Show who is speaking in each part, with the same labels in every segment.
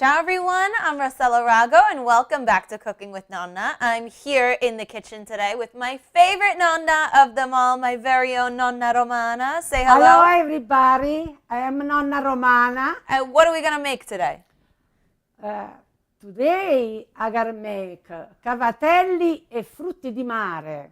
Speaker 1: Ciao everyone, I'm Rossella Rago and welcome back to Cooking with Nonna. I'm here in the kitchen today with my favorite nonna of them all, my very own Nonna Romana. Say hello.
Speaker 2: Hello everybody, I am Nonna Romana.
Speaker 1: And what are we going to make today?
Speaker 2: Today I gotta make cavatelli e frutti di mare.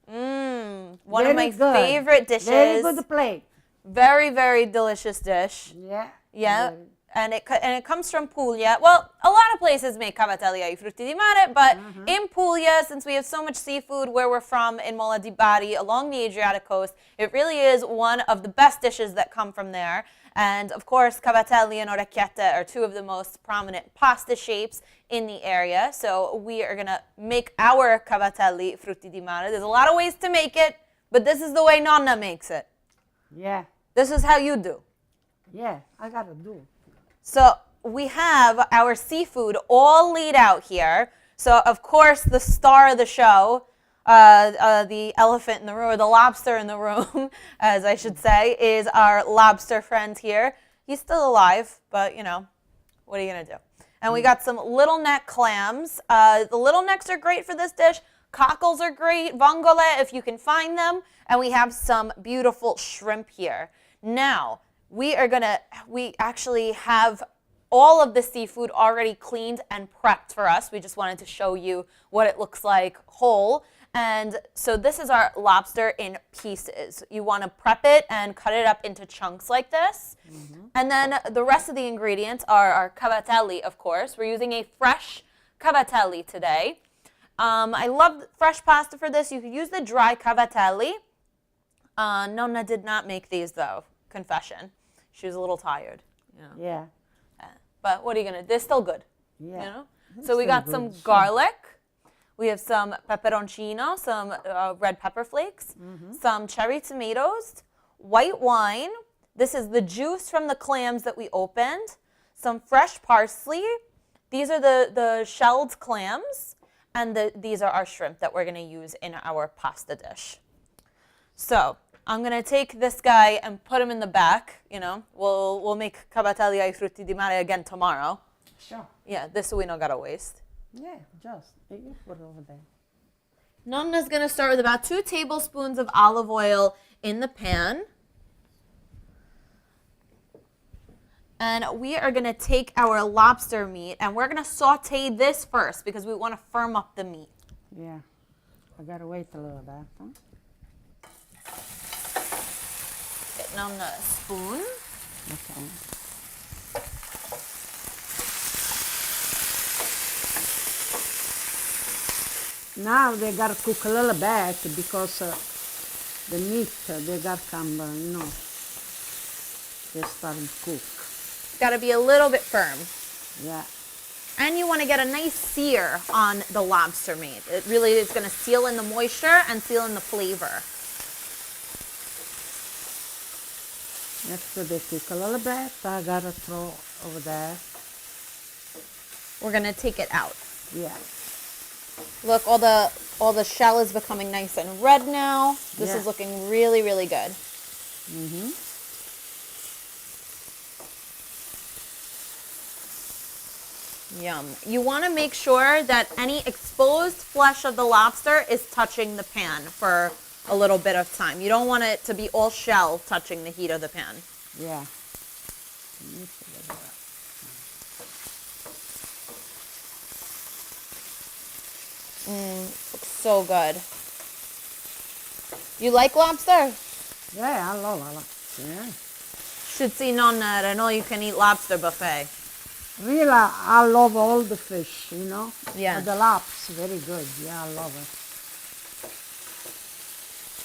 Speaker 1: One of my favorite dishes.
Speaker 2: Very good plate.
Speaker 1: Very, very delicious dish.
Speaker 2: Yeah.
Speaker 1: Yeah. And it comes from Puglia. Well, a lot of places make cavatelli ai frutti di mare, but in Puglia, since we have so much seafood where we're from in Mola di Bari along the Adriatic coast, it really is one of the best dishes that come from there. And of course, cavatelli and orecchiette are two of the most prominent pasta shapes in the area. So we are gonna make our cavatelli frutti di mare. There's a lot of ways to make it, but this is the way Nonna makes it.
Speaker 2: Yeah.
Speaker 1: This is how you do.
Speaker 2: Yeah, I gotta do.
Speaker 1: So we have our seafood all laid out here. So of course the star of the show, the elephant in the room, or the lobster in the room, as I should say, is our lobster friend here. He's still alive, but you know, what are you gonna do? And we got some little neck clams. The little necks are great for this dish. Cockles are great, vongole if you can find them. And we have some beautiful shrimp here. Now, we actually have all of the seafood already cleaned and prepped for us. We just wanted to show you what it looks like whole. And so this is our lobster in pieces. You want to prep it and cut it up into chunks like this. And then the rest of the ingredients are our cavatelli, of course. We're using a fresh cavatelli today. I love fresh pasta for this. You could use the dry cavatelli. Nonna did not make these though, confession. She was a little tired. You know?
Speaker 2: Yeah.
Speaker 1: But what are you going to do? They're still good.
Speaker 2: Yeah.
Speaker 1: You know? So we got some garlic. We have some peperoncino, some red pepper flakes, some cherry tomatoes, white wine. This is the juice from the clams that we opened, some fresh parsley. These are the shelled clams, and these are our shrimp that we're going to use in our pasta dish. So I'm going to take this guy and put him in the back. You know, we'll make cavatelli ai frutti di mare again tomorrow.
Speaker 2: Sure.
Speaker 1: Yeah, this we don't got to waste.
Speaker 2: Yeah, just you put it over there.
Speaker 1: Nonna's going to start with about 2 tablespoons of olive oil in the pan. And we are going to take our lobster meat and we're going to saute this first because we want to firm up the meat.
Speaker 2: Yeah. I gotta wait a little bit. Huh?
Speaker 1: Getting on the spoon.
Speaker 2: Okay. Now they gotta cook a little bit because the meat, they gotta come, they start to cook.
Speaker 1: Got to be a little bit firm.
Speaker 2: Yeah.
Speaker 1: And you want to get a nice sear on the lobster meat. It really is going to seal in the moisture and seal in the flavor.
Speaker 2: After they cook a little bit, I gotta throw over there.
Speaker 1: We're going to take it out.
Speaker 2: Yeah.
Speaker 1: Look, all the shell is becoming nice and red now. This is looking really, really good. Yum. You want to make sure that any exposed flesh of the lobster is touching the pan for a little bit of time. You don't want it to be all shell touching the heat of the pan.
Speaker 2: Yeah.
Speaker 1: Looks so good. You like lobster?
Speaker 2: Yeah, I love it. Yeah.
Speaker 1: Should see Nonna at an all-you-can-eat lobster buffet.
Speaker 2: Really, I love all the fish, you know.
Speaker 1: Yeah.
Speaker 2: The lobster, very good. Yeah, I love it.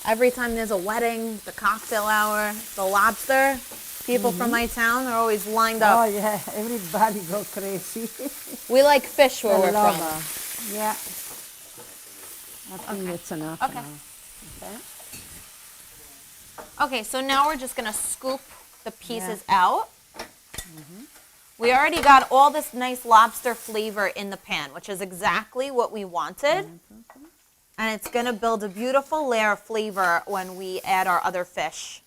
Speaker 1: Every time there's a wedding, the cocktail hour, the lobster, people from my town are always lined up.
Speaker 2: Oh yeah, everybody go crazy.
Speaker 1: We like fish where we're
Speaker 2: love
Speaker 1: from.
Speaker 2: it. Yeah. I think it's enough
Speaker 1: Okay.
Speaker 2: now. Okay.
Speaker 1: Okay, so now we're just going to scoop the pieces out. We already got all this nice lobster flavor in the pan, which is exactly what we wanted. And it's going to build a beautiful layer of flavor when we add our other fish.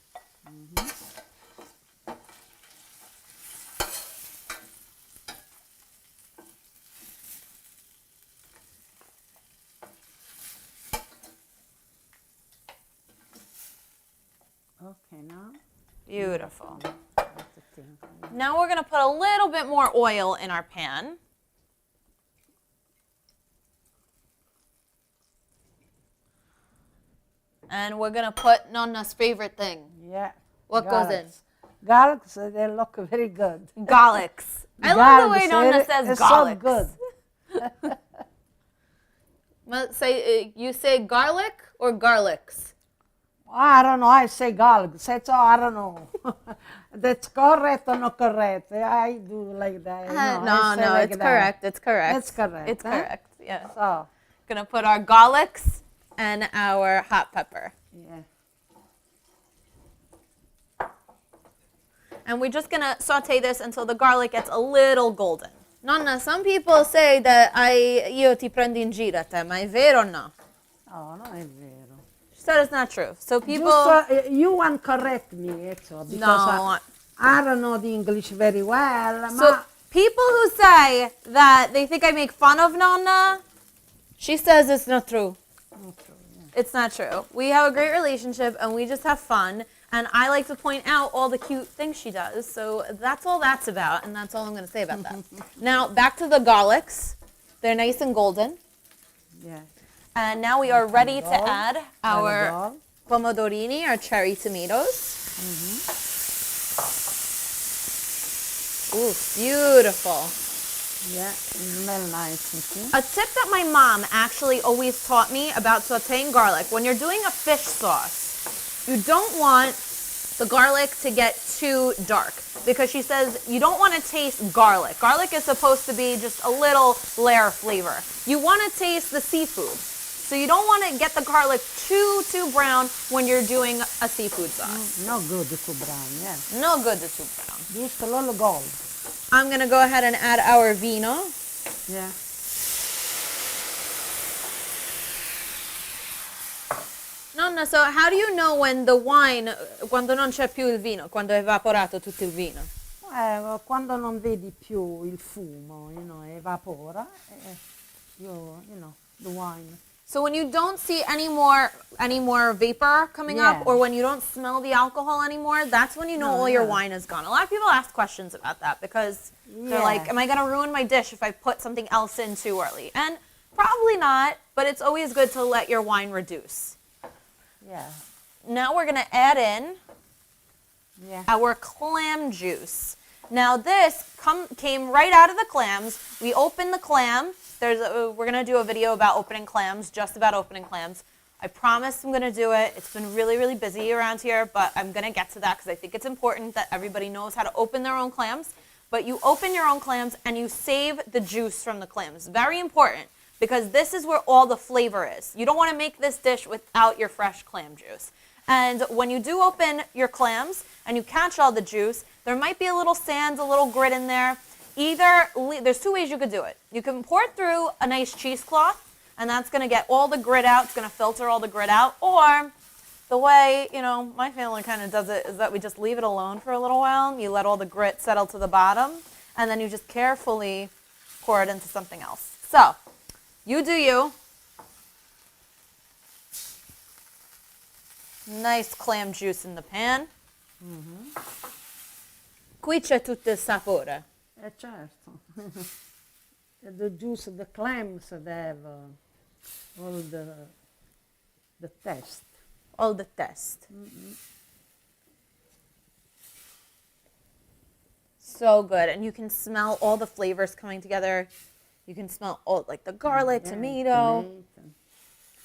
Speaker 1: Beautiful. Now we're going to put a little bit more oil in our pan. And we're going to put Nonna's favorite thing.
Speaker 2: Yeah.
Speaker 1: What goes in?
Speaker 2: Garlics, they look very good.
Speaker 1: Garlics. I love the way Nonna says
Speaker 2: it's
Speaker 1: garlics.
Speaker 2: so good.
Speaker 1: You say garlic or garlics?
Speaker 2: I don't know, I say garlics. That's all, I don't know. That's correct or not correct. I do like that.
Speaker 1: No,
Speaker 2: like
Speaker 1: it's
Speaker 2: that.
Speaker 1: correct. It's correct.
Speaker 2: It's correct.
Speaker 1: It's correct, yes.
Speaker 2: So,
Speaker 1: Gonna put our garlics and our hot pepper.
Speaker 2: yeah.
Speaker 1: And we're just gonna saute this until the garlic gets a little golden. Nonna, some people say that io ti prendo in giro a te, ma è vero o no?
Speaker 2: Oh, non è vero.
Speaker 1: She said it's not true. So people...
Speaker 2: Just, you want correct me, so, because
Speaker 1: No.
Speaker 2: I don't know the English very well.
Speaker 1: So people who say that they think I make fun of Nonna, she says it's not true.
Speaker 2: Not true, yeah.
Speaker 1: It's not true. We have a great relationship and we just have fun. And I like to point out all the cute things she does. So that's all that's about. And that's all I'm going to say about that. Now, back to the garlics. They're nice and golden.
Speaker 2: Yeah.
Speaker 1: And now we are ready to add our
Speaker 2: Pomodoro.
Speaker 1: pomodorini, our cherry tomatoes. Ooh, beautiful.
Speaker 2: Yeah, it smells nice. Okay?
Speaker 1: A tip that my mom actually always taught me about sauteing garlic, when you're doing a fish sauce, you don't want the garlic to get too dark because she says you don't want to taste garlic. Garlic is supposed to be just a little layer flavor. You want to taste the seafood. So you don't want to get the garlic too brown when you're doing a seafood sauce.
Speaker 2: No good too brown, yeah.
Speaker 1: No good to too brown.
Speaker 2: Just a little gold.
Speaker 1: I'm going to go ahead and add our vino.
Speaker 2: Yeah.
Speaker 1: Nonna, so how do you know when the wine, quando non c'è più il vino, quando è evaporato tutto il vino?
Speaker 2: Quando non vedi più il fumo, evapora, the wine.
Speaker 1: So when you don't see any more vapor coming up,
Speaker 2: Yeah.
Speaker 1: or when you don't smell the alcohol anymore, that's when you know all your
Speaker 2: yeah.
Speaker 1: wine is gone. A lot of people ask questions about that because they're
Speaker 2: Yeah.
Speaker 1: like, am I going to ruin my dish if I put something else in too early? And probably not, but it's always good to let your wine reduce.
Speaker 2: Yeah.
Speaker 1: Now we're going to add in
Speaker 2: Yeah.
Speaker 1: our clam juice. Now this came right out of the clams. We opened the clam. We're going to do a video about opening clams, just about opening clams. I promise I'm going to do it. It's been really, really busy around here, but I'm going to get to that because I think it's important that everybody knows how to open their own clams. But you open your own clams and you save the juice from the clams. Very important because this is where all the flavor is. You don't want to make this dish without your fresh clam juice. And when you do open your clams and you catch all the juice, there might be a little sand, a little grit in there. There's two ways you could do it. You can pour it through a nice cheesecloth, and that's going to get all the grit out. It's going to filter all the grit out. Or the way, my family kind of does it is that we just leave it alone for a little while. You let all the grit settle to the bottom, and then you just carefully pour it into something else. So, you do you. Nice clam juice in the pan. Qui c'è tutto il sapore.
Speaker 2: Certo. The juice of the clams, they have all the taste.
Speaker 1: All the taste. So good. And you can smell all the flavors coming together. You can smell all like the garlic, tomato.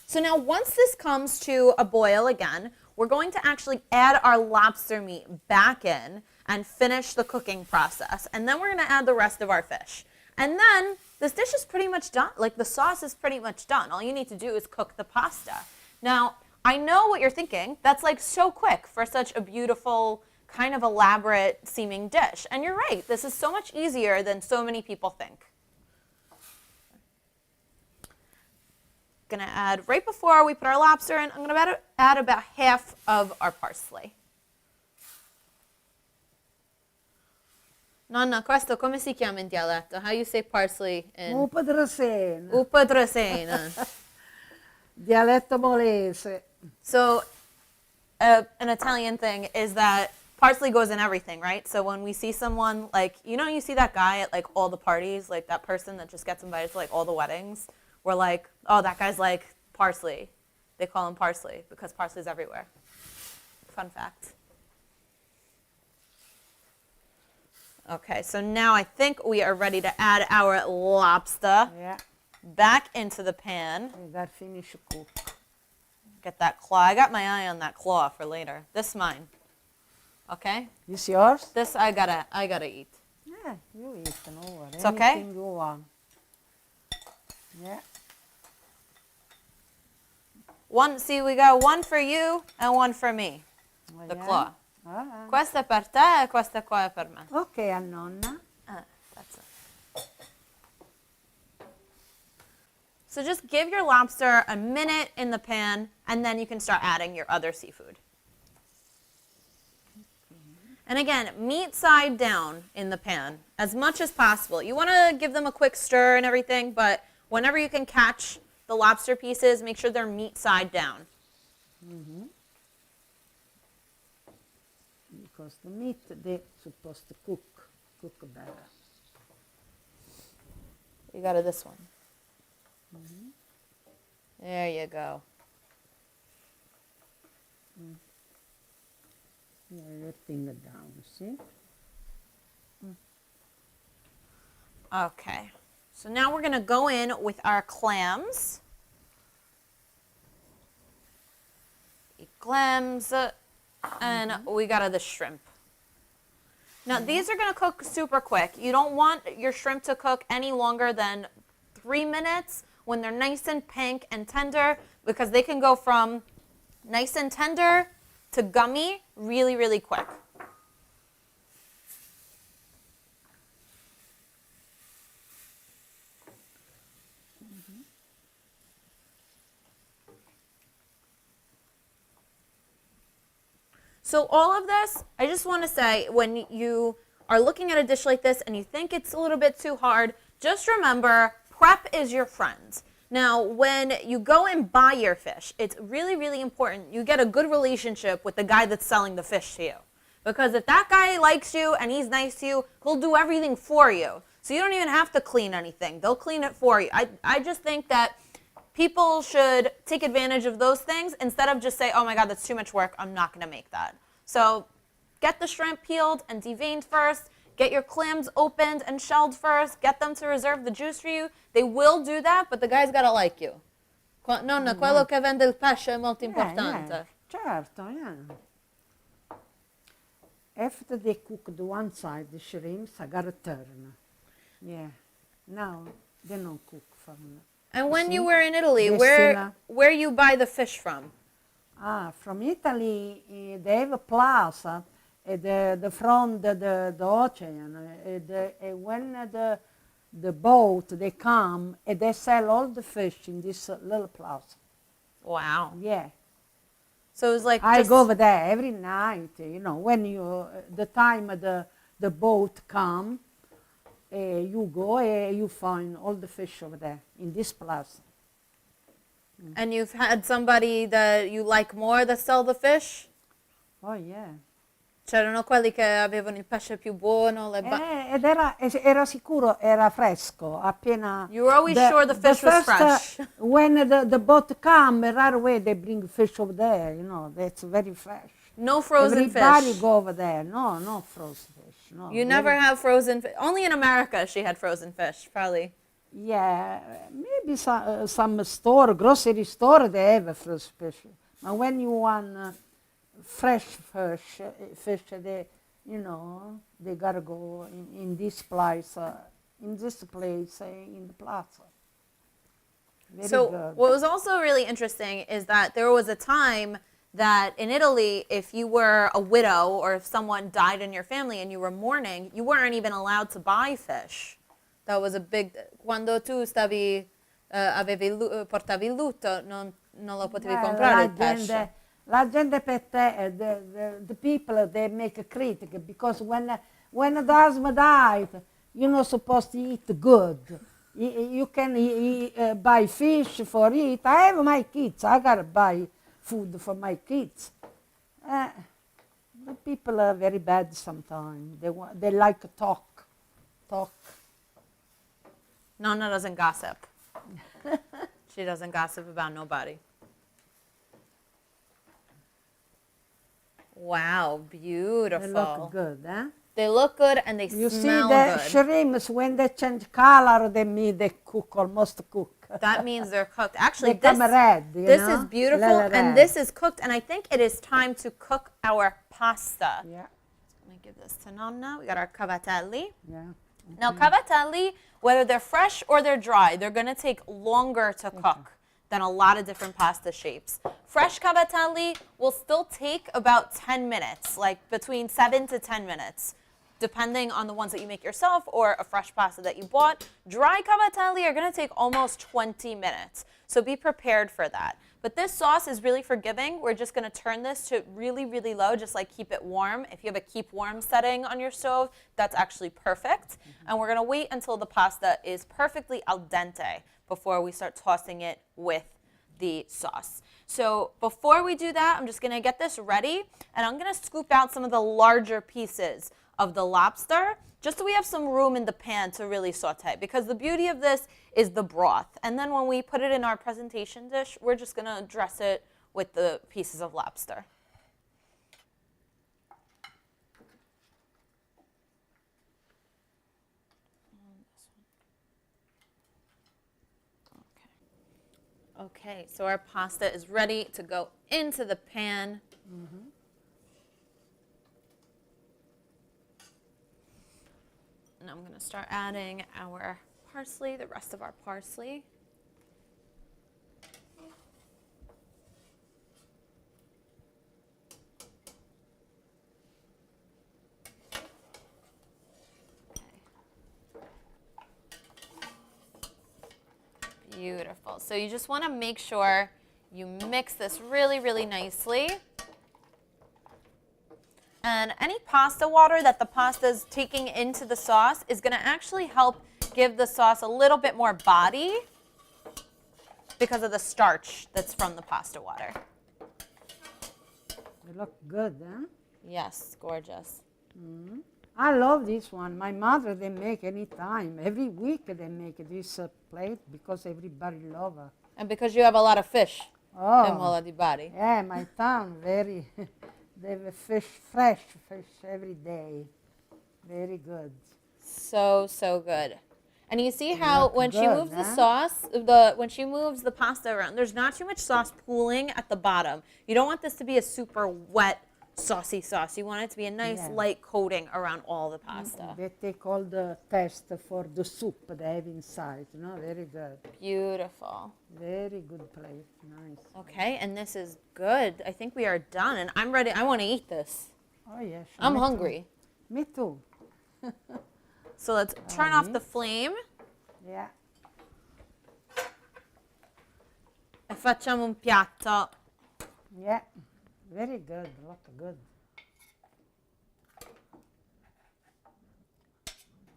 Speaker 1: So now once this comes to a boil again, we're going to actually add our lobster meat back in and finish the cooking process. And then we're going to add the rest of our fish. And then this dish is pretty much done. Like the sauce is pretty much done. All you need to do is cook the pasta. Now, I know what you're thinking. That's like so quick for such a beautiful, kind of elaborate seeming dish. And you're right. This is so much easier than so many people think. Gonna add, right before we put our lobster in, I'm gonna add about half of our parsley. Nonna, questo come si chiama in dialetto? How you say parsley in?
Speaker 2: Upadrosena.
Speaker 1: Upadrosena.
Speaker 2: Dialetto molese.
Speaker 1: So, an Italian thing is that parsley goes in everything, right? So when we see someone like, you see that guy at like all the parties, like that person that just gets invited to like all the weddings, we're like, oh, that guy's like parsley. They call him parsley because parsley's everywhere. Fun fact. Okay, so now I think we are ready to add our lobster back into the pan.
Speaker 2: That finish cook.
Speaker 1: Get that claw. I got my eye on that claw for later. This is mine. Okay?
Speaker 2: This yours?
Speaker 1: This I gotta eat.
Speaker 2: Yeah, you eat, no worry.
Speaker 1: It's okay?
Speaker 2: Anything you want. Yeah.
Speaker 1: See, we got one for you and one for me. The claw. Questa è per te e questa qua è per me.
Speaker 2: Ok, a nonna.
Speaker 1: That's it. So just give your lobster a minute in the pan, and then you can start adding your other seafood. And again, meat side down in the pan as much as possible. You want to give them a quick stir and everything, but whenever you can catch the lobster pieces, make sure they're meat side down.
Speaker 2: Because the meat, they're supposed to cook better.
Speaker 1: You got it this one. There you go.
Speaker 2: Yeah, letting it down, see?
Speaker 1: Okay. So now we're going to go in with our clams. Clams, and we got the shrimp. Now these are going to cook super quick. You don't want your shrimp to cook any longer than 3 minutes when they're nice and pink and tender, because they can go from nice and tender to gummy really, really quick. So all of this, I just want to say, when you are looking at a dish like this and you think it's a little bit too hard, just remember, prep is your friend. Now, when you go and buy your fish, it's really, really important you get a good relationship with the guy that's selling the fish to you. Because if that guy likes you and he's nice to you, he'll do everything for you. So you don't even have to clean anything. They'll clean it for you. I just think that people should take advantage of those things instead of just say, oh my God, that's too much work, I'm not going to make that. So get the shrimp peeled and deveined first. Get your clams opened and shelled first. Get them to reserve the juice for you. They will do that, but the guy's got to like you. Nonna, quello che vende il pesce è molto importante.
Speaker 2: Certo, yeah. After they cook the one side, the shrimps, I gotta turn. Yeah. Now, they don't cook from.
Speaker 1: And when you were in Italy, where you buy the fish from?
Speaker 2: From Italy, they have a plaza at the front the ocean. And when the boat, they come and they sell all the fish in this little plaza.
Speaker 1: Wow.
Speaker 2: Yeah.
Speaker 1: So it was like
Speaker 2: I go over there every night, when the time the boat come, you go and you find all the fish over there in this plaza.
Speaker 1: And you've had somebody that you like more that sell the fish?
Speaker 2: Oh, yeah.
Speaker 1: C'erano quelli che avevano il pesce più buono.
Speaker 2: Ed era sicuro, era fresco, appena...
Speaker 1: You were always sure the fish was fresh.
Speaker 2: When the boat come, right away they bring fish over there, that's very fresh.
Speaker 1: No frozen fish.
Speaker 2: Everybody go over there. No frozen fish. No.
Speaker 1: You never have frozen fish. Only in America she had frozen fish, probably.
Speaker 2: Yeah, maybe some store, grocery store, they have a fresh fish. But when you want fresh fish, they, they gotta go in this place, in the plaza. Very good.
Speaker 1: What was also really interesting is that there was a time that in Italy, if you were a widow or if someone died in your family and you were mourning, you weren't even allowed to buy fish. That was a big... Quando tu portavi il lutto, non lo potevi comprare il pesce.
Speaker 2: La gente per te, the people, they make a critic because when the husband died, you're not supposed to eat good. You can buy fish for it. I have my kids. I gotta buy food for my kids. The people are very bad sometimes. They like to talk.
Speaker 1: Nonna doesn't gossip. She doesn't gossip about nobody. Wow, beautiful.
Speaker 2: They look good, huh?
Speaker 1: They look good and they
Speaker 2: You see
Speaker 1: smell
Speaker 2: the
Speaker 1: good.
Speaker 2: shrimps, when they change color, they mean they cook, almost cook.
Speaker 1: That means they're cooked. Actually,
Speaker 2: They come red,
Speaker 1: this
Speaker 2: know?
Speaker 1: is beautiful,
Speaker 2: Little
Speaker 1: and
Speaker 2: red.
Speaker 1: this is cooked. And I think it is time to cook our pasta.
Speaker 2: Yeah,
Speaker 1: Let me give this to Nonna. We got our cavatelli.
Speaker 2: yeah.
Speaker 1: Now, cavatelli, whether they're fresh or they're dry, they're going to take longer to cook than a lot of different pasta shapes. Fresh cavatelli will still take about 10 minutes, like between 7 to 10 minutes, depending on the ones that you make yourself or a fresh pasta that you bought. Dry cavatelli are going to take almost 20 minutes, so be prepared for that. But this sauce is really forgiving. We're just going to turn this to really, really low, just like keep it warm. If you have a keep warm setting on your stove, that's actually perfect. And we're going to wait until the pasta is perfectly al dente before we start tossing it with the sauce. So before we do that, I'm just going to get this ready, and I'm going to scoop out some of the larger pieces of the lobster, just so we have some room in the pan to really saute, because the beauty of this is the broth. And then when we put it in our presentation dish, we're just going to dress it with the pieces of lobster. Okay, so our pasta is ready to go into the pan. And I'm going to start adding our parsley, the rest of our parsley. Beautiful. So you just want to make sure you mix this really, really nicely. And any pasta water that the pasta is taking into the sauce is going to actually help give the sauce a little bit more body because of the starch that's from the pasta water.
Speaker 2: They look good, huh?
Speaker 1: Yes, gorgeous.
Speaker 2: I love this one. My mother, they make any time. Every week they make this plate because everybody love her.
Speaker 1: And because you have a lot of fish in
Speaker 2: Oh,
Speaker 1: Mola di Bari.
Speaker 2: yeah, my town, very, they have fish, fresh fish every day. Very good.
Speaker 1: So, so good. And you see how
Speaker 2: look
Speaker 1: when she
Speaker 2: good,
Speaker 1: moves the
Speaker 2: huh?
Speaker 1: sauce, when she moves the pasta around, there's not too much sauce pooling at the bottom. You don't want this to be a super wet, saucy sauce. You want it to be a nice
Speaker 2: Yeah.
Speaker 1: light coating around all the pasta.
Speaker 2: They take all the test for the soup they have inside. Very good.
Speaker 1: Beautiful.
Speaker 2: Very good plate. Nice.
Speaker 1: Okay, and this is good. I think we are done, and I'm ready. I want to eat this.
Speaker 2: Oh, yes.
Speaker 1: I'm hungry.
Speaker 2: Me too.
Speaker 1: So let's turn off the flame
Speaker 2: Yeah.
Speaker 1: e facciamo un piatto.
Speaker 2: Yeah. Very good. Look good.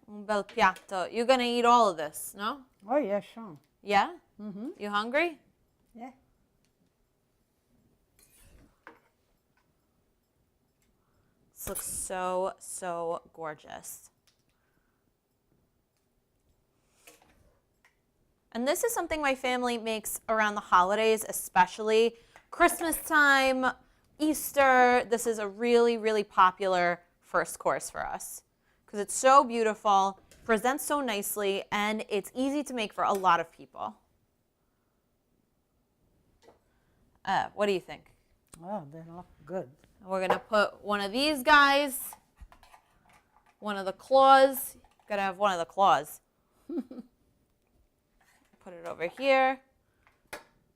Speaker 1: Un bel piatto. You're going to eat all of this, no?
Speaker 2: Oh, yeah, sure.
Speaker 1: Yeah?
Speaker 2: Mm-hmm.
Speaker 1: You hungry?
Speaker 2: Yeah.
Speaker 1: This looks so, so gorgeous. And this is something my family makes around the holidays, especially Christmas time, Easter. This is a really, really popular first course for us because it's so beautiful, presents so nicely, and it's easy to make for a lot of people. What do you think?
Speaker 2: Oh, they look good.
Speaker 1: We're going to put one of these guys, one of the claws. Got to have one of the claws. Put it over here.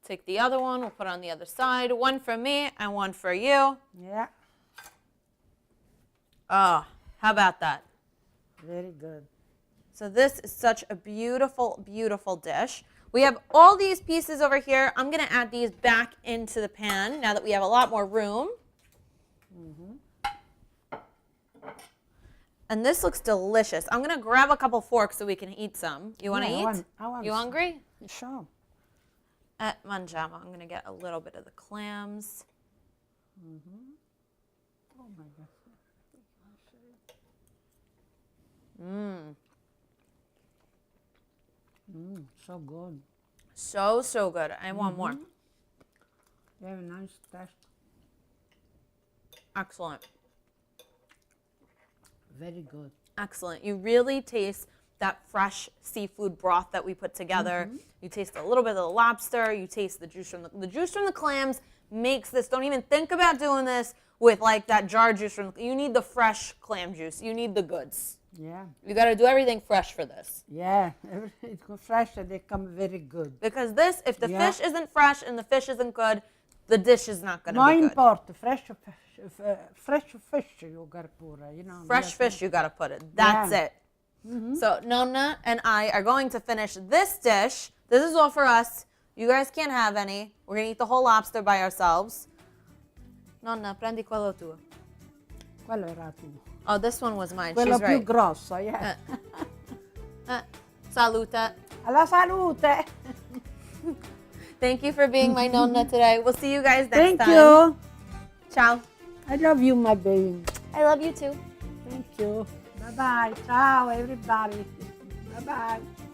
Speaker 1: Take the other one. We'll put it on the other side. One for me and one for you.
Speaker 2: Yeah.
Speaker 1: Oh, how about that?
Speaker 2: Very good.
Speaker 1: So this is such a beautiful, beautiful dish. We have all these pieces over here. I'm going to add these back into the pan now that we have a lot more room. And this looks delicious. I'm going to grab a couple forks so we can eat some. You want to eat?
Speaker 2: I want
Speaker 1: You
Speaker 2: some.
Speaker 1: hungry?
Speaker 2: Sure.
Speaker 1: Mangiamo. I'm going to get a little bit of the clams.
Speaker 2: Oh, my God. So good.
Speaker 1: So good. I want more.
Speaker 2: They have a nice taste.
Speaker 1: Excellent.
Speaker 2: Very good.
Speaker 1: Excellent. You really taste that fresh seafood broth that we put together. You taste a little bit of the lobster. You taste the juice from the juice from the clams makes this. Don't even think about doing this with like that jar juice from. You need the fresh clam juice. You need the goods.
Speaker 2: Yeah.
Speaker 1: You got to do everything fresh for this.
Speaker 2: Yeah. It's fresh and they come very good.
Speaker 1: Because this, if the fish isn't fresh and the fish isn't good, the dish is not going to be
Speaker 2: More
Speaker 1: good.
Speaker 2: important, fresh fish you got to put, you know.
Speaker 1: Fresh fish, you got to put it. That's it. So Nonna and I are going to finish this dish. This is all for us. You guys can't have any. We're going to eat the whole lobster by ourselves. Nonna, prendi quello tuo.
Speaker 2: Quello era tuo.
Speaker 1: Oh, this one was mine.
Speaker 2: Quello
Speaker 1: She's
Speaker 2: più
Speaker 1: right.
Speaker 2: grosso, yeah.
Speaker 1: Salute.
Speaker 2: Alla salute.
Speaker 1: Thank you for being my Nonna today. We'll see you guys next
Speaker 2: Thank
Speaker 1: time.
Speaker 2: you.
Speaker 1: Ciao.
Speaker 2: I love you, my baby.
Speaker 1: I love you too.
Speaker 2: Thank you. Bye-bye. Ciao, everybody. Bye-bye.